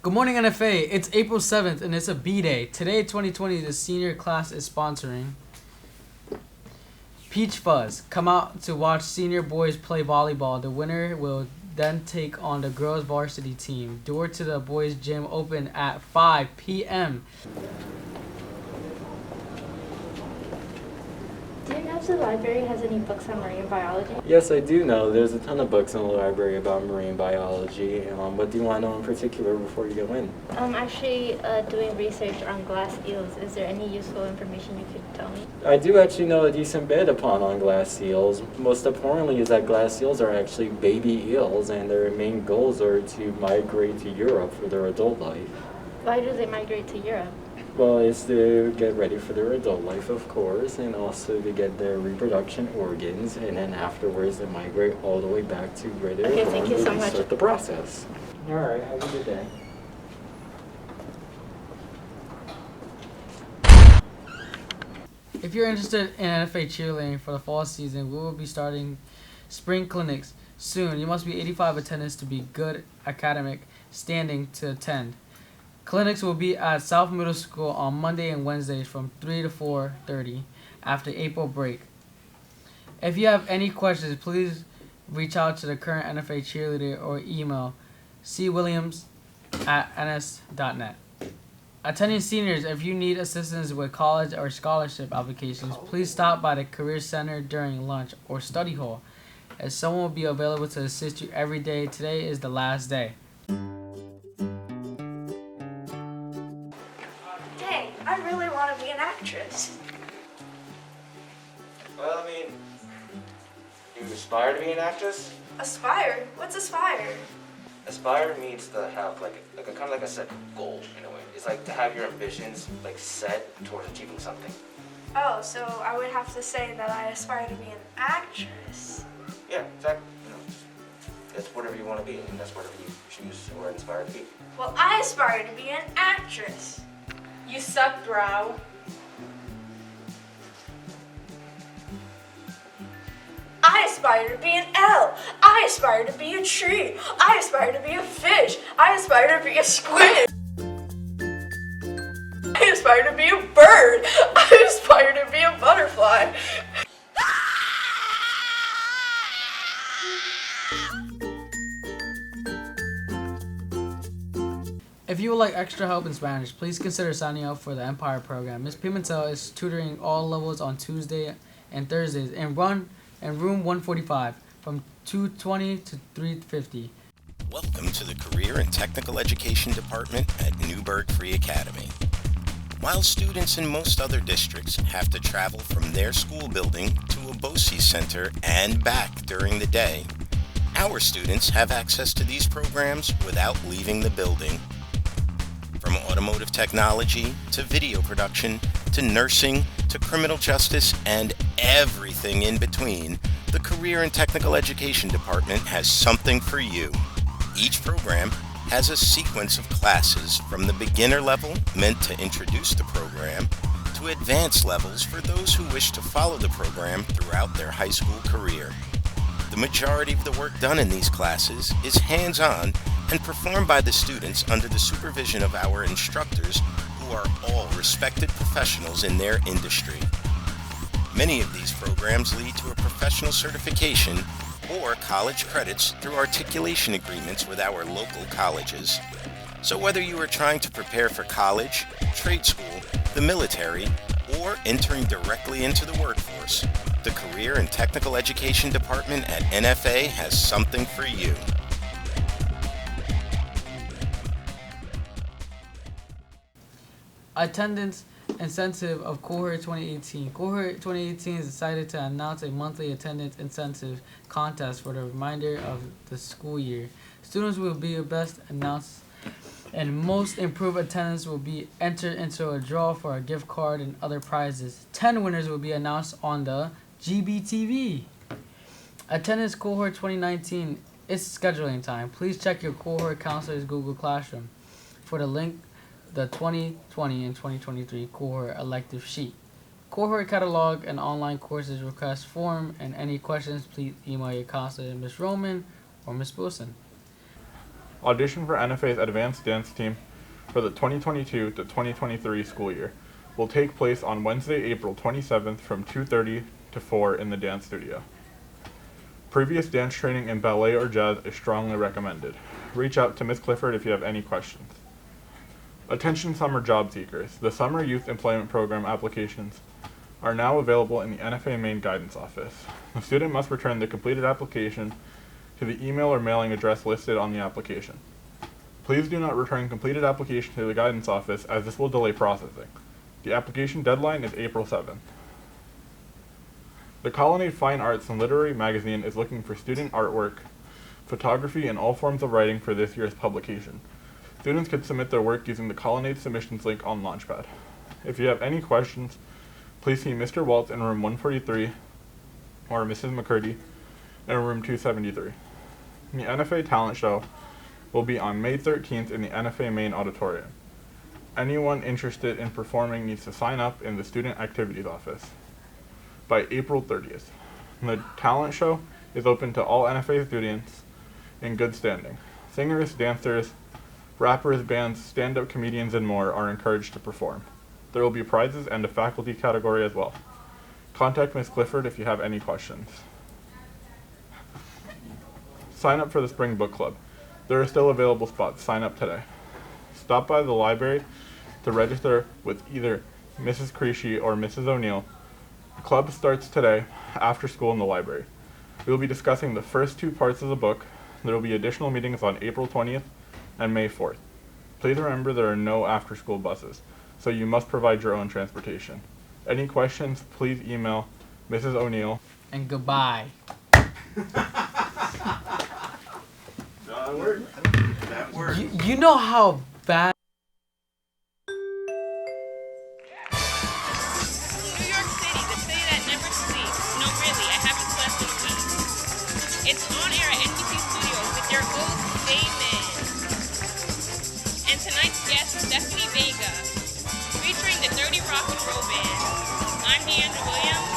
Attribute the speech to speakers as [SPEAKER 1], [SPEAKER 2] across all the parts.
[SPEAKER 1] Good morning, NFA. It's April 7th, and it's a B-Day. Today, 2020, the senior class is sponsoring Peach Fuzz. Come out to watch senior boys play volleyball. The winner will then take on the girls' varsity team. Door to the boys' gym open at 5 p.m.
[SPEAKER 2] Do you know if the library has any books on marine biology?
[SPEAKER 3] Yes, I do know. There's a ton of books in the library about marine biology. What do you want to know in particular before you go in?
[SPEAKER 2] I'm actually doing research on glass eels. Is there any useful information you could tell me?
[SPEAKER 3] I do actually know a decent bit on glass seals. Most importantly is that glass seals are actually baby eels, and their main goals are to migrate to Europe for their adult life.
[SPEAKER 2] Why do they migrate to Europe?
[SPEAKER 3] Well, it's to get ready for their adult life, of course, and also to get their reproduction organs, and then afterwards they migrate all the way back to where they're
[SPEAKER 2] Okay,
[SPEAKER 3] born
[SPEAKER 2] thank you so much.
[SPEAKER 3] Start the process. All right, have a good day.
[SPEAKER 1] If you're interested in NFA cheerleading for the fall season, we will be starting spring clinics soon. You must be 85 attendance to be good academic standing to attend. Clinics will be at South Middle School on Monday and Wednesdays from 3 to 4:30 after April break. If you have any questions, please reach out to the current NFA cheerleader or email cwilliams@ns.net. Attending seniors, if you need assistance with college or scholarship applications, please stop by the Career Center during lunch or study hall, as someone will be available to assist you every day. Today is the last day.
[SPEAKER 4] Dang, I really want to be an actress.
[SPEAKER 5] Well, I mean, you aspire to be an actress?
[SPEAKER 4] Aspire? What's aspire?
[SPEAKER 5] Aspire means to have like a kind of like a set goal in a way. It's like to have your ambitions like set towards achieving something.
[SPEAKER 4] Oh, so I would have to say that I aspire to be an actress.
[SPEAKER 5] Yeah, exactly. That's whatever you want to be, and that's whatever you choose or inspire to be.
[SPEAKER 4] Well, I aspire to be an actress. You suck, bro. I aspire to be an L. I aspire to be a tree. I aspire to be a fish. I aspire to be a squid. I aspire to be a bird. I aspire to be a butterfly.
[SPEAKER 1] If you would like extra help in Spanish, please consider signing up for the Empire program. Ms. Pimentel is tutoring all levels on Tuesday and Thursdays in room 145 from 2:20 to 3:50.
[SPEAKER 6] Welcome to the Career and Technical Education Department at Newburgh Free Academy. While students in most other districts have to travel from their school building to a BOCES center and back during the day, our students have access to these programs without leaving the building. From automotive technology to video production to nursing to criminal justice and everything in between, the Career and Technical Education Department has something for you. Each program has a sequence of classes from the beginner level meant to introduce the program to advanced levels for those who wish to follow the program throughout their high school career. The majority of the work done in these classes is hands-on and performed by the students under the supervision of our instructors, who are all respected professionals in their industry. Many of these programs lead to a professional certification or college credits through articulation agreements with our local colleges. So whether you are trying to prepare for college, trade school, the military, or entering directly into the workforce, the Career and Technical Education Department at NFA has something for you.
[SPEAKER 1] Attendance incentive of Cohort 2018. Cohort 2018 is excited to announce a monthly attendance incentive contest for the remainder of the school year. Students will be your best announced and most improved attendance will be entered into a draw for a gift card and other prizes. 10 winners will be announced on the GBTV. Attendance Cohort 2019 is scheduling time. Please check your cohort counselor's Google Classroom for the link the 2020 and 2023 cohort elective sheet. Cohort catalog and online courses request form, and any questions please email your counselor Ms. Roman or Ms. Wilson.
[SPEAKER 7] Audition for NFA's Advanced Dance Team for the 2022 to 2023 school year will take place on Wednesday, April 27th from 2:30 to 4 in the dance studio. Previous dance training in ballet or jazz is strongly recommended. Reach out to Ms. Clifford if you have any questions. Attention summer job seekers. The Summer Youth Employment Program applications are now available in the NFA Main Guidance Office. The student must return the completed application to the email or mailing address listed on the application. Please do not return completed application to the Guidance Office as this will delay processing. The application deadline is April 7th. The Colonnade Fine Arts and Literary Magazine is looking for student artwork, photography, and all forms of writing for this year's publication. Students could submit their work using the Colonnade submissions link on Launchpad. If you have any questions, please see Mr. Waltz in room 143 or Mrs. McCurdy in room 273. The NFA Talent Show will be on May 13th in the NFA Main Auditorium. Anyone interested in performing needs to sign up in the Student Activities Office by April 30th. The talent show is open to all NFA students in good standing. Singers, dancers, rappers, bands, stand-up comedians, and more are encouraged to perform. There will be prizes and a faculty category as well. Contact Ms. Clifford if you have any questions. Sign up for the Spring Book Club. There are still available spots. Sign up today. Stop by the library to register with either Mrs. Creasy or Mrs. O'Neill. The club starts today after school in the library. We will be discussing the first two parts of the book. There will be additional meetings on April 20th and May 4th. Please remember there are no after-school buses, so you must provide your own transportation. Any questions, please email Mrs. O'Neill.
[SPEAKER 1] And goodbye.
[SPEAKER 8] That worked. That worked.
[SPEAKER 1] You know how bad.
[SPEAKER 9] New York City, the city that never sleeps. No, really, I haven't slept in a week. It's on air at NBC Studios with your host, Damon. And tonight's guest, Stephanie Vega, featuring the Dirty Rock and Roll Band. I'm Deandra Williams,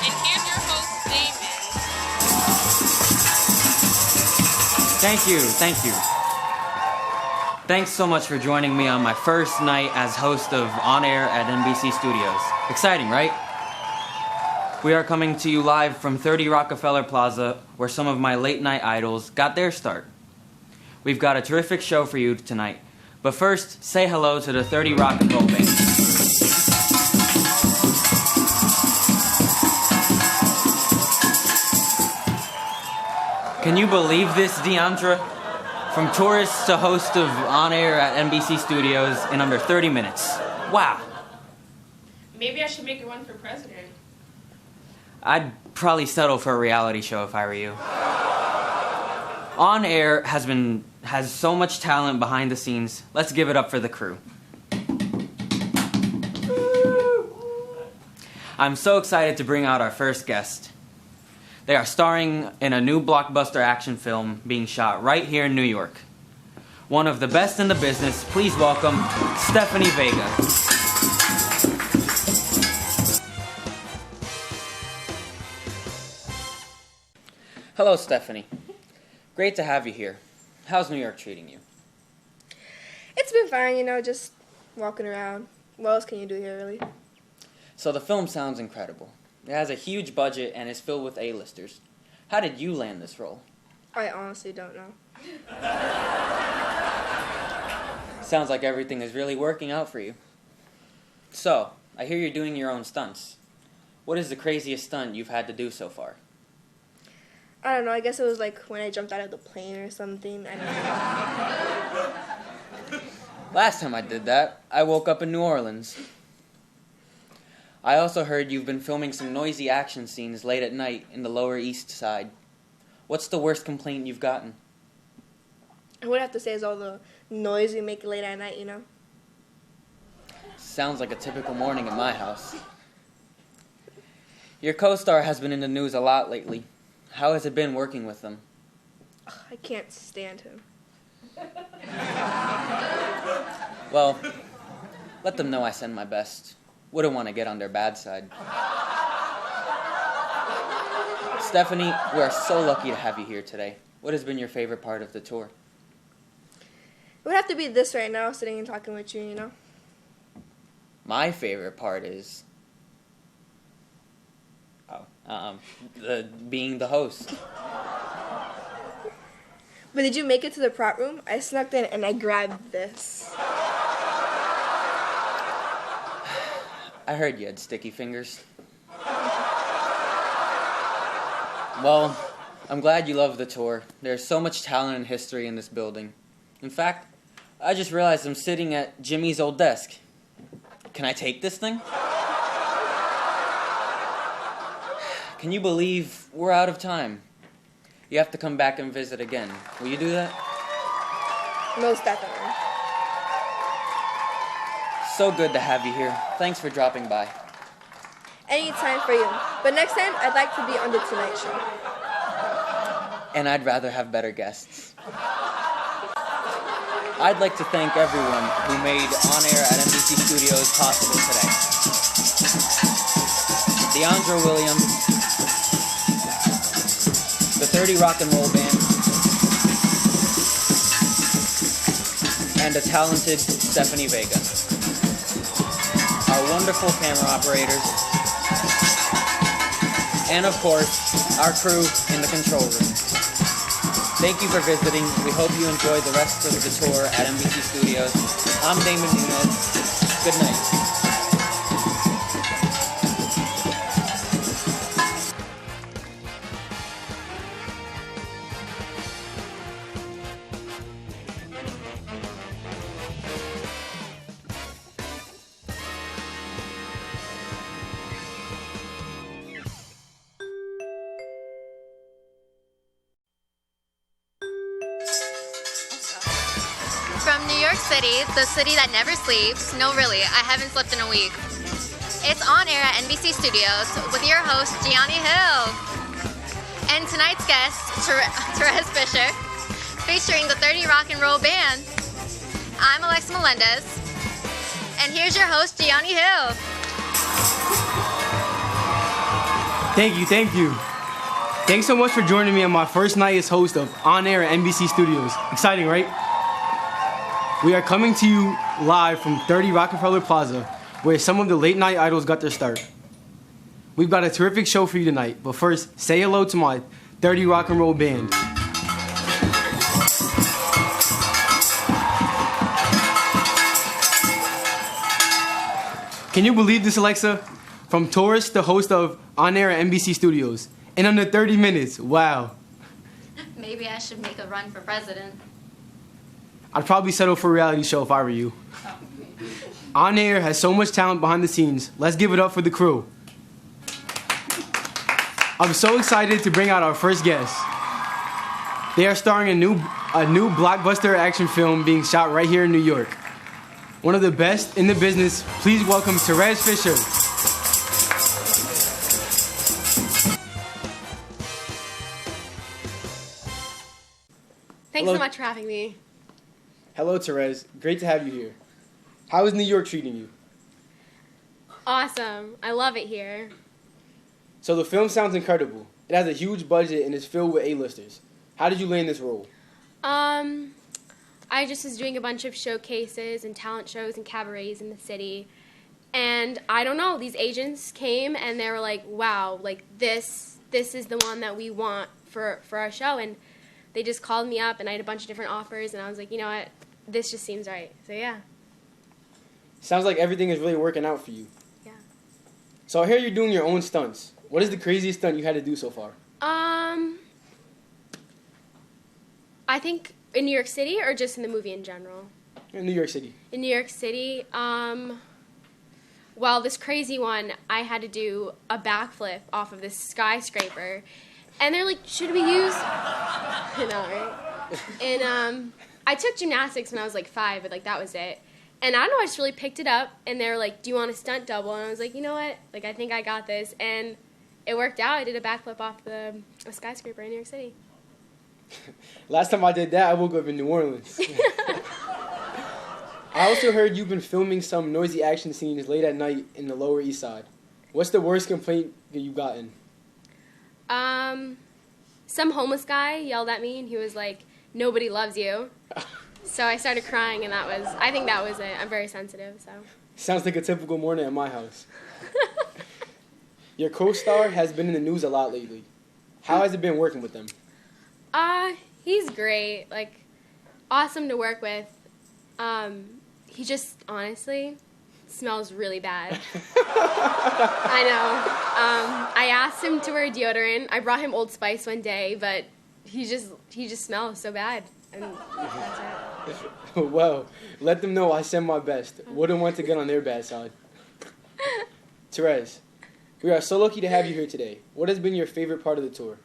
[SPEAKER 9] and here's your host, Damon.
[SPEAKER 10] Thank you. Thanks so much for joining me on my first night as host of On Air at NBC Studios. Exciting, right? We are coming to you live from 30 Rockefeller Plaza, where some of my late night idols got their start. We've got a terrific show for you tonight, but first, say hello to the 30 Rock and Roll Band. Can you believe this, Deandra? From tourist to host of On Air at NBC Studios in under 30 minutes. Wow.
[SPEAKER 9] Maybe I should make it run for president.
[SPEAKER 10] I'd probably settle for a reality show if I were you. On Air has so much talent behind the scenes. Let's give it up for the crew. I'm so excited to bring out our first guest. They are starring in a new blockbuster action film being shot right here in New York. One of the best in the business, please welcome Stephanie Vega. Hello, Stephanie. Great to have you here. How's New York treating you?
[SPEAKER 11] It's been fine, just walking around. What else can you do here, really?
[SPEAKER 10] So the film sounds incredible. It has a huge budget and is filled with A-listers. How did you land this role?
[SPEAKER 11] I honestly don't know.
[SPEAKER 10] Sounds like everything is really working out for you. So, I hear you're doing your own stunts. What is the craziest stunt you've had to do so far?
[SPEAKER 11] I don't know, I guess it was like when I jumped out of the plane or something. I don't know.
[SPEAKER 10] Last time I did that, I woke up in New Orleans. I also heard you've been filming some noisy action scenes late at night in the Lower East Side. What's the worst complaint you've gotten?
[SPEAKER 11] I would have to say is all the noise we make late at night,
[SPEAKER 10] Sounds like a typical morning at my house. Your co-star has been in the news a lot lately. How has it been working with them?
[SPEAKER 11] I can't stand him.
[SPEAKER 10] Well, let them know I send my best. Wouldn't want to get on their bad side. Stephanie, we are so lucky to have you here today. What has been your favorite part of the tour?
[SPEAKER 11] It would have to be this right now, sitting and talking with you, you know?
[SPEAKER 10] My favorite part is being the host.
[SPEAKER 11] But did you make it to the prop room? I snuck in and I grabbed this.
[SPEAKER 10] I heard you had sticky fingers. Well, I'm glad you love the tour. There's so much talent and history in this building. In fact, I just realized I'm sitting at Jimmy's old desk. Can I take this thing? Can you believe we're out of time? You have to come back and visit again. Will you do that?
[SPEAKER 11] Most definitely.
[SPEAKER 10] So good to have you here. Thanks for dropping by.
[SPEAKER 11] Anytime for you. But next time, I'd like to be on the Tonight Show.
[SPEAKER 10] And I'd rather have better guests. I'd like to thank everyone who made On Air at NBC Studios possible today. DeAndre Williams, the 30 Rock and Roll Band, and a talented Stephanie Vega. Our wonderful camera operators, and of course, our crew in the control room. Thank you for visiting. We hope you enjoy the rest of the tour at NBC Studios. I'm Damon Nunez. Good night.
[SPEAKER 12] From New York City, the city that never sleeps. No, really, I haven't slept in a week. It's On Air at NBC Studios with your host, Gianni Hill. And tonight's guest, Therese Fisher, featuring the 30 Rock and Roll Band. I'm Alexa Melendez. And here's your host, Gianni Hill.
[SPEAKER 13] Thank you. Thanks so much for joining me on my first night as host of On Air at NBC Studios. Exciting, right? We are coming to you live from 30 Rockefeller Plaza, where some of the late night idols got their start. We've got a terrific show for you tonight, but first, say hello to my 30 Rock and Roll Band. Can you believe this, Alexa? From tourist to host of On Air at NBC Studios. In under 30 minutes, wow.
[SPEAKER 12] Maybe I should make a run for president.
[SPEAKER 13] I'd probably settle for a reality show if I were you. On Air has so much talent behind the scenes. Let's give it up for the crew. I'm so excited to bring out our first guest. They are starring in a new blockbuster action film being shot right here in New York. One of the best in the business. Please welcome Therese Fisher.
[SPEAKER 14] Thanks
[SPEAKER 13] Hello.
[SPEAKER 14] so much for having me.
[SPEAKER 13] Hello, Therese. Great to have you here. How is New York treating you?
[SPEAKER 14] Awesome. I love it here.
[SPEAKER 13] So the film sounds incredible. It has a huge budget and is filled with A-listers. How did you land this role?
[SPEAKER 14] I just was doing a bunch of showcases and talent shows and cabarets in the city. And I don't know, these agents came and they were like, wow, like this is the one that we want for our show. And they just called me up and I had a bunch of different offers and I was like, you know what, this just seems right. So yeah.
[SPEAKER 13] Sounds like everything is really working out for you.
[SPEAKER 14] Yeah.
[SPEAKER 13] So I hear you're doing your own stunts. What is the craziest stunt you had to do so far?
[SPEAKER 14] I think in New York City or just in the movie in general?
[SPEAKER 13] In New York City.
[SPEAKER 14] In New York City, well, this crazy one, I had to do a backflip off of this skyscraper. And they're like, should we use... I know, right? And I took gymnastics when I was like 5, but like that was it. And I don't know, I just really picked it up. And they were like, do you want a stunt double? And I was like, you know what? Like, I think I got this. And it worked out. I did a backflip off a skyscraper in New York City.
[SPEAKER 13] Last time I did that, I woke up in New Orleans. I also heard you've been filming some noisy action scenes late at night in the Lower East Side. What's the worst complaint that you've gotten?
[SPEAKER 14] Some homeless guy yelled at me, and he was like, nobody loves you. So I started crying, and I think that was it. I'm very sensitive, so.
[SPEAKER 13] Sounds like a typical morning at my house. Your co-star has been in the news a lot lately. How has it been working with them?
[SPEAKER 14] He's great. Like, awesome to work with. He just honestly smells really bad. I know. I asked him to wear deodorant. I brought him Old Spice one day, but he just smells so bad. And that's it.
[SPEAKER 13] Well, let them know I send my best. Wouldn't want to get on their bad side. Therese, we are so lucky to have you here today. What has been your favorite part of the tour?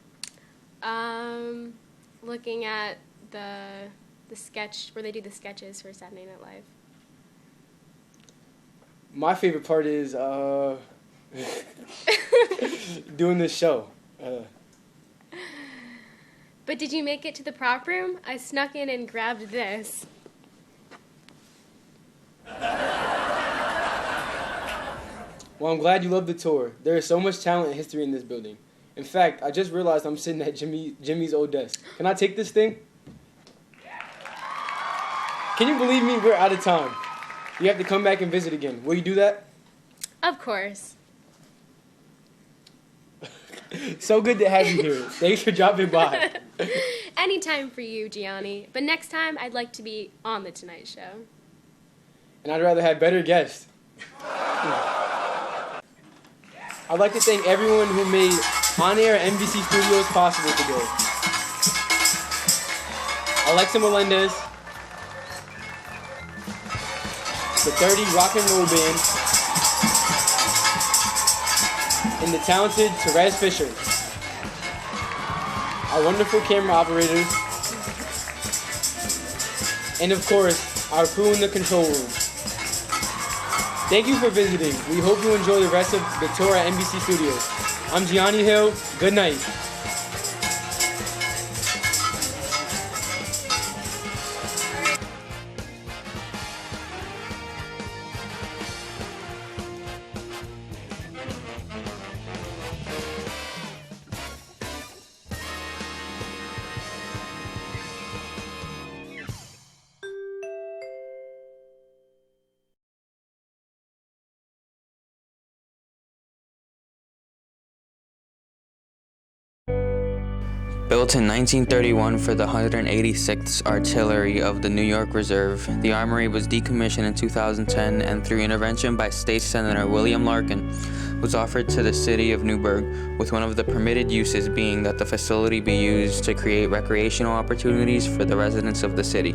[SPEAKER 14] Looking at the sketch where they do the sketches for Saturday Night Live.
[SPEAKER 13] My favorite part is doing this show.
[SPEAKER 14] But did you make it to the prop room? I snuck in and grabbed this.
[SPEAKER 13] Well, I'm glad you loved the tour. There is so much talent and history in this building. In fact, I just realized I'm sitting at Jimmy's old desk. Can I take this thing? Can you believe me? We're out of time. You have to come back and visit again. Will you do that?
[SPEAKER 14] Of course.
[SPEAKER 13] So good to have you here. Thanks for dropping by.
[SPEAKER 14] Anytime for you, Gianni. But next time, I'd like to be on The Tonight Show.
[SPEAKER 13] And I'd rather have better guests. I'd like to thank everyone who made On Air at NBC Studios possible today. Alexa Melendez, the 30 Rock and Roll Band, and the talented Therese Fisher. Our wonderful camera operators, and of course, our crew in the control room. Thank you for visiting. We hope you enjoy the rest of the tour at NBC Studios. I'm Gianni Hill. Good night.
[SPEAKER 10] Built in 1931 for the 186th Artillery of the New York Reserve, the armory was decommissioned in 2010 and through intervention by State Senator William Larkin, was offered to the city of Newburgh, with one of the permitted uses being that the facility be used to create recreational opportunities for the residents of the city.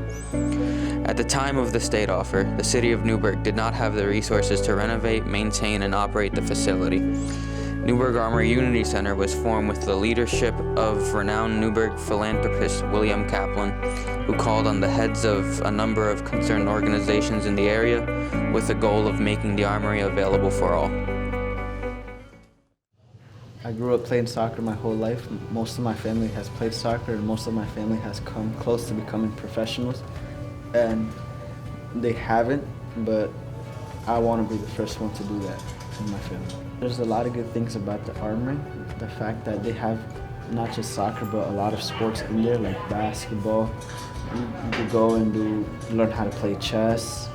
[SPEAKER 10] At the time of the state offer, the city of Newburgh did not have the resources to renovate, maintain, and operate the facility. Newburgh Armory Unity Center was formed with the leadership of renowned Newburgh philanthropist William Kaplan, who called on the heads of a number of concerned organizations in the area with the goal of making the armory available for all.
[SPEAKER 15] I grew up playing soccer my whole life. Most of my family has played soccer, and most of my family has come close to becoming professionals. And they haven't, but I want to be the first one to do that in my family. There's a lot of good things about the armory. The fact that they have not just soccer, but a lot of sports in there, like basketball. You could go and learn how to play chess.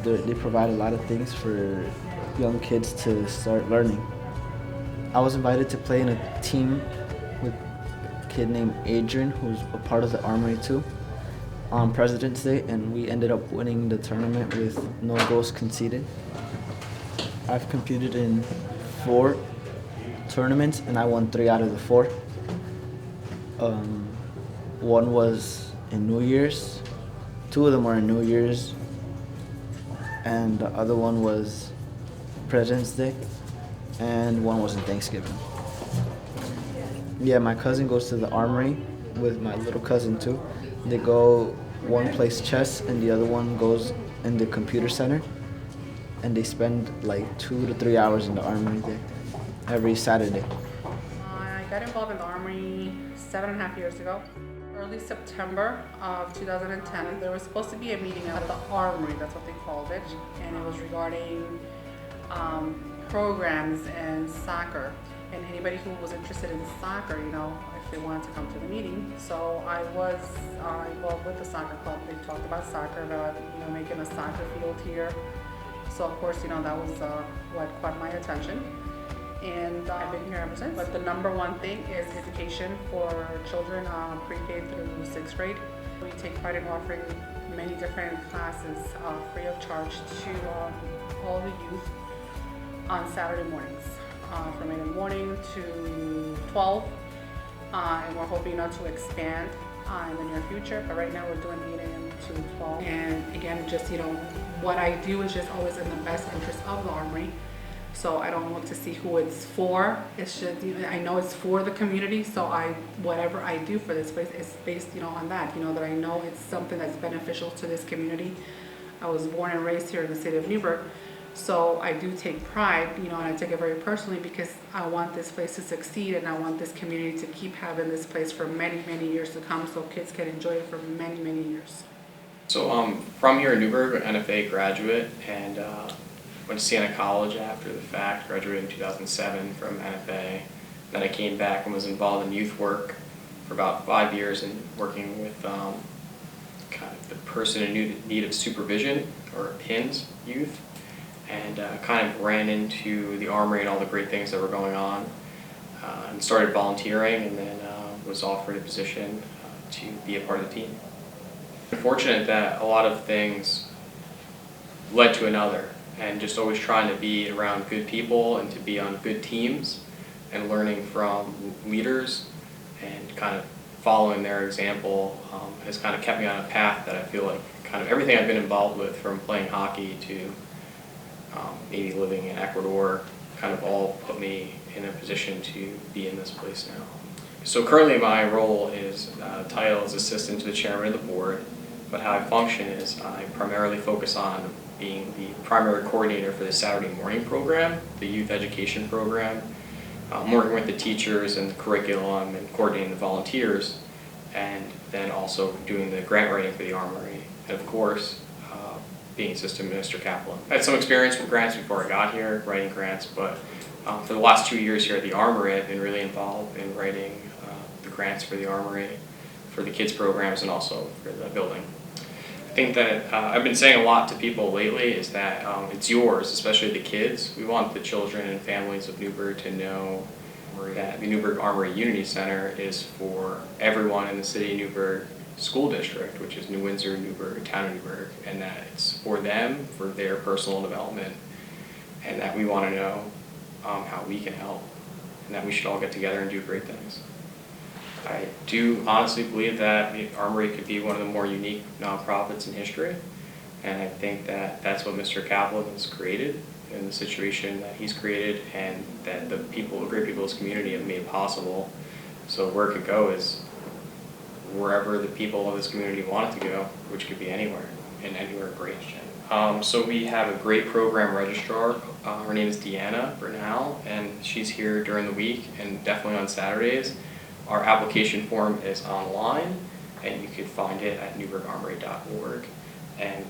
[SPEAKER 15] They provide a lot of things for young kids to start learning. I was invited to play in a team with a kid named Adrian, who's a part of the armory too, on President's Day, and we ended up winning the tournament with no goals conceded. I've competed in 4 tournaments, and I won 3 out of the 4. One was in New Year's, 2 of them were in New Year's, and the other one was President's Day, and one was in Thanksgiving. Yeah, my cousin goes to the armory with my little cousin too. They go, one plays chess and the other one goes in the computer center, and they spend like 2 to 3 hours in the armory there every Saturday.
[SPEAKER 16] I got involved in the armory 7.5 years ago. Early September of 2010, there was supposed to be a meeting at the armory, that's what they called it, and it was regarding programs in soccer. And anybody who was interested in soccer, you know, if they wanted to come to the meeting. So I was involved with the soccer club. They talked about soccer, about making a soccer field here. So of course, that was what caught my attention. And I've been here ever since. But the number one thing is education for children pre-K through 6th grade. We take pride in offering many different classes free of charge to all the youth on Saturday mornings, from 8 in the morning to 12. And we're hoping to expand in the near future, but right now we're doing 8 a.m. to 12. And again, just what I do is just always in the best interest of the Armory. So I don't look to see who it's for. It's just, I know it's for the community. So whatever I do for this place is based, on that. That I know it's something that's beneficial to this community. I was born and raised here in the city of Newburgh, so I do take pride, and I take it very personally because I want this place to succeed, and I want this community to keep having this place for many, many years to come, so kids can enjoy it for many, many years.
[SPEAKER 17] So from here in Newburgh, NFA graduate, and went to Siena College after the fact, graduated in 2007 from NFA. Then I came back and was involved in youth work for about 5 years and working with kind of the person in need of supervision, or PINS youth, and kind of ran into the Armory and all the great things that were going on, and started volunteering, and then was offered a position to be a part of the team. I'm fortunate that a lot of things led to another, and just always trying to be around good people and to be on good teams and learning from leaders and kind of following their example has kind of kept me on a path that I feel like kind of everything I've been involved with, from playing hockey to maybe living in Ecuador, kind of all put me in a position to be in this place now. So currently my role is, title is assistant to the chairman of the board, but how I function is I primarily focus on being the primary coordinator for the Saturday morning program, the youth education program. I'm working with the teachers and the curriculum and coordinating the volunteers, and then also doing the grant writing for the Armory, and of course being assistant minister Kaplan. I had some experience with grants before I got here, writing grants, but for the last 2 years here at the Armory, I've been really involved in writing the grants for the Armory, for the kids programs, and also for the building. I think that I've been saying a lot to people lately is that it's yours, especially the kids. We want the children and families of Newburgh to know that the Newburgh Armory Unity Center is for everyone in the city of Newburgh School District, which is New Windsor, Newburgh, Town of Newburgh, and that it's for them, for their personal development, and that we want to know how we can help, and that we should all get together and do great things. I do honestly believe that the Armory could be one of the more unique nonprofits in history, and I think that that's what Mr. Kaplan has created in the situation that he's created, and that the people, the great people of this community have made possible. So where it could go is wherever the people of this community want it to go, which could be anywhere, and anywhere great. So we have a great program registrar. Her name is Deanna Bernal, and she's here during the week and definitely on Saturdays. Our application form is online, and you can find it at newburgharmory.org, and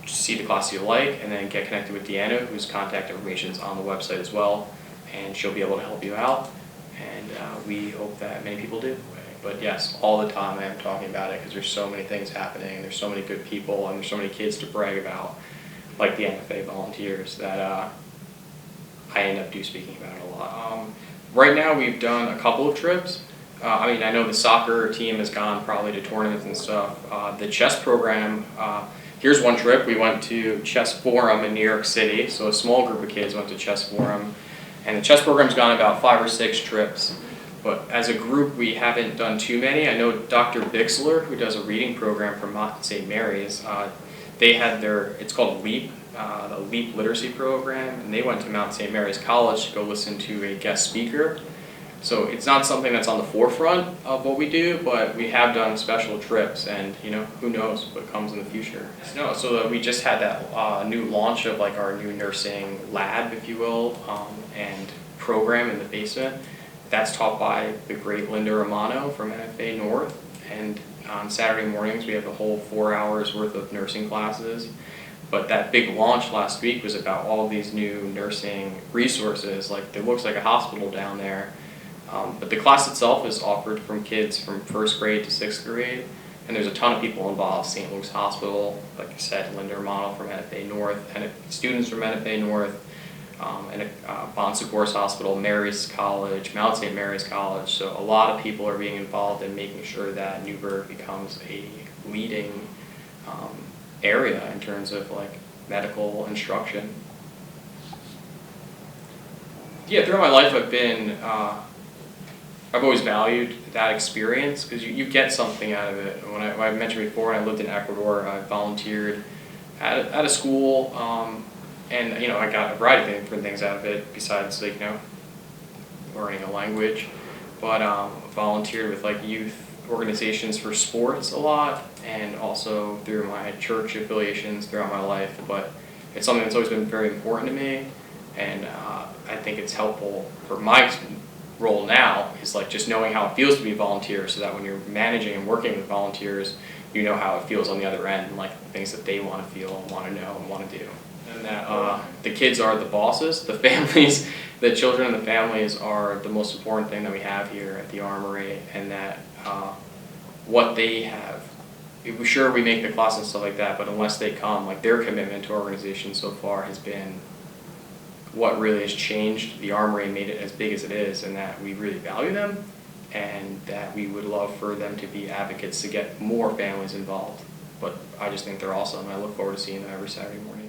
[SPEAKER 17] see the class you like, and then get connected with Deanna, whose contact information is on the website as well, and she'll be able to help you out, and we hope that many people do. But yes, all the time I am talking about it because there's so many things happening, and there's so many good people, and there's so many kids to brag about, like the NFA volunteers, that I end up speaking about it a lot. Right now we've done a couple of trips. I mean, I know the soccer team has gone probably to tournaments and stuff. The chess program, here's one trip. We went to Chess Forum in New York City, so a small group of kids went to Chess Forum, and the chess program's gone about 5 or 6 trips. But as a group, we haven't done too many. I know Dr. Bixler, who does a reading program for Mott St. Mary's, they had it's called LEAP, the LEAP Literacy Program, and they went to Mount St. Mary's College to go listen to a guest speaker. So it's not something that's on the forefront of what we do, but we have done special trips, and who knows what comes in the future. No, so we just had that new launch of like our new nursing lab, if you will, and program in the basement. That's taught by the great Linda Romano from NFA North, and on Saturday mornings we have a whole 4 hours worth of nursing classes. But that big launch last week was about all these new nursing resources. Like, it looks like a hospital down there, But the class itself is offered from kids from 1st grade to 6th grade, and there's a ton of people involved. St. Luke's Hospital, like I said, Linda Romano from NFA North, and students from NFA North, and Bon Secours Hospital, Mary's College, Mount St. Mary's College. So a lot of people are being involved in making sure that Newburgh becomes a leading area in terms of like medical instruction. Yeah, throughout my life I've always valued that experience because you get something out of it. When I mentioned before, when I lived in Ecuador, I volunteered at a school, and I got a variety of different things out of it besides learning a language. But volunteered with like youth organizations for sports a lot, and also through my church affiliations throughout my life. But it's something that's always been very important to me, and I think it's helpful for my role now is like just knowing how it feels to be a volunteer, so that when you're managing and working with volunteers, you know how it feels on the other end, and like the things that they want to feel and want to know and want to do. And that the kids are the bosses, the families, the children and the families are the most important thing that we have here at the Armory, and that what they have, sure we make the class and stuff like that, but unless they come, like their commitment to our organization so far has been what really has changed the Armory and made it as big as it is, and that we really value them, and that we would love for them to be advocates to get more families involved. But I just think they're awesome. I look forward to seeing them every Saturday morning.